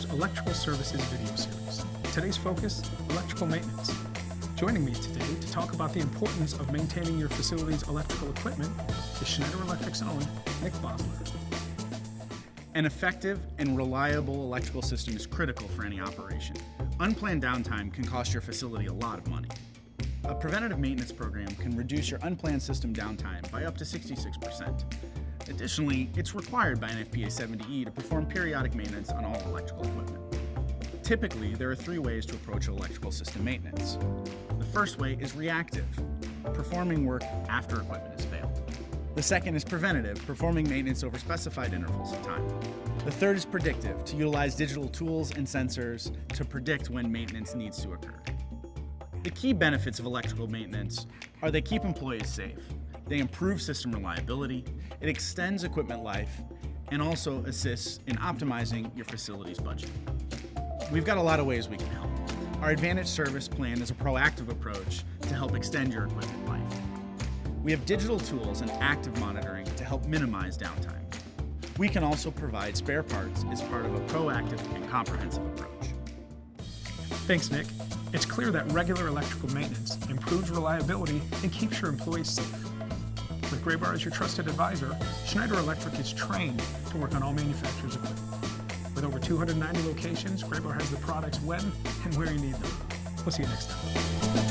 Graybar's Electrical Services video series. Today's focus, electrical maintenance. Joining me today to talk about the importance of maintaining your facility's electrical equipment is Schneider Electric's own Nick Bosler. An effective and reliable electrical system is critical for any operation. Unplanned downtime can cost your facility a lot of money. A preventative maintenance program can reduce your unplanned system downtime by up to 66%. Additionally, it's required by NFPA 70E to perform periodic maintenance on all electrical equipment. Typically, there are three ways to approach electrical system maintenance. The first way is reactive, performing work after equipment has failed. The second is preventative, performing maintenance over specified intervals of time. The third is predictive, to utilize digital tools and sensors to predict when maintenance needs to occur. The key benefits of electrical maintenance are they keep employees safe, they improve system reliability, it extends equipment life, and also assists in optimizing your facility's budget. We've got a lot of ways we can help. Our Advantage Service Plan is a proactive approach to help extend your equipment life. We have digital tools and active monitoring to help minimize downtime. We can also provide spare parts as part of a proactive and comprehensive approach. Thanks, Nick. It's clear that regular electrical maintenance improves reliability and keeps your employees safe. With Graybar as your trusted advisor, Schneider Electric is trained to work on all manufacturers' equipment. With over 290 locations, Graybar has the products when and where you need them. We'll see you next time.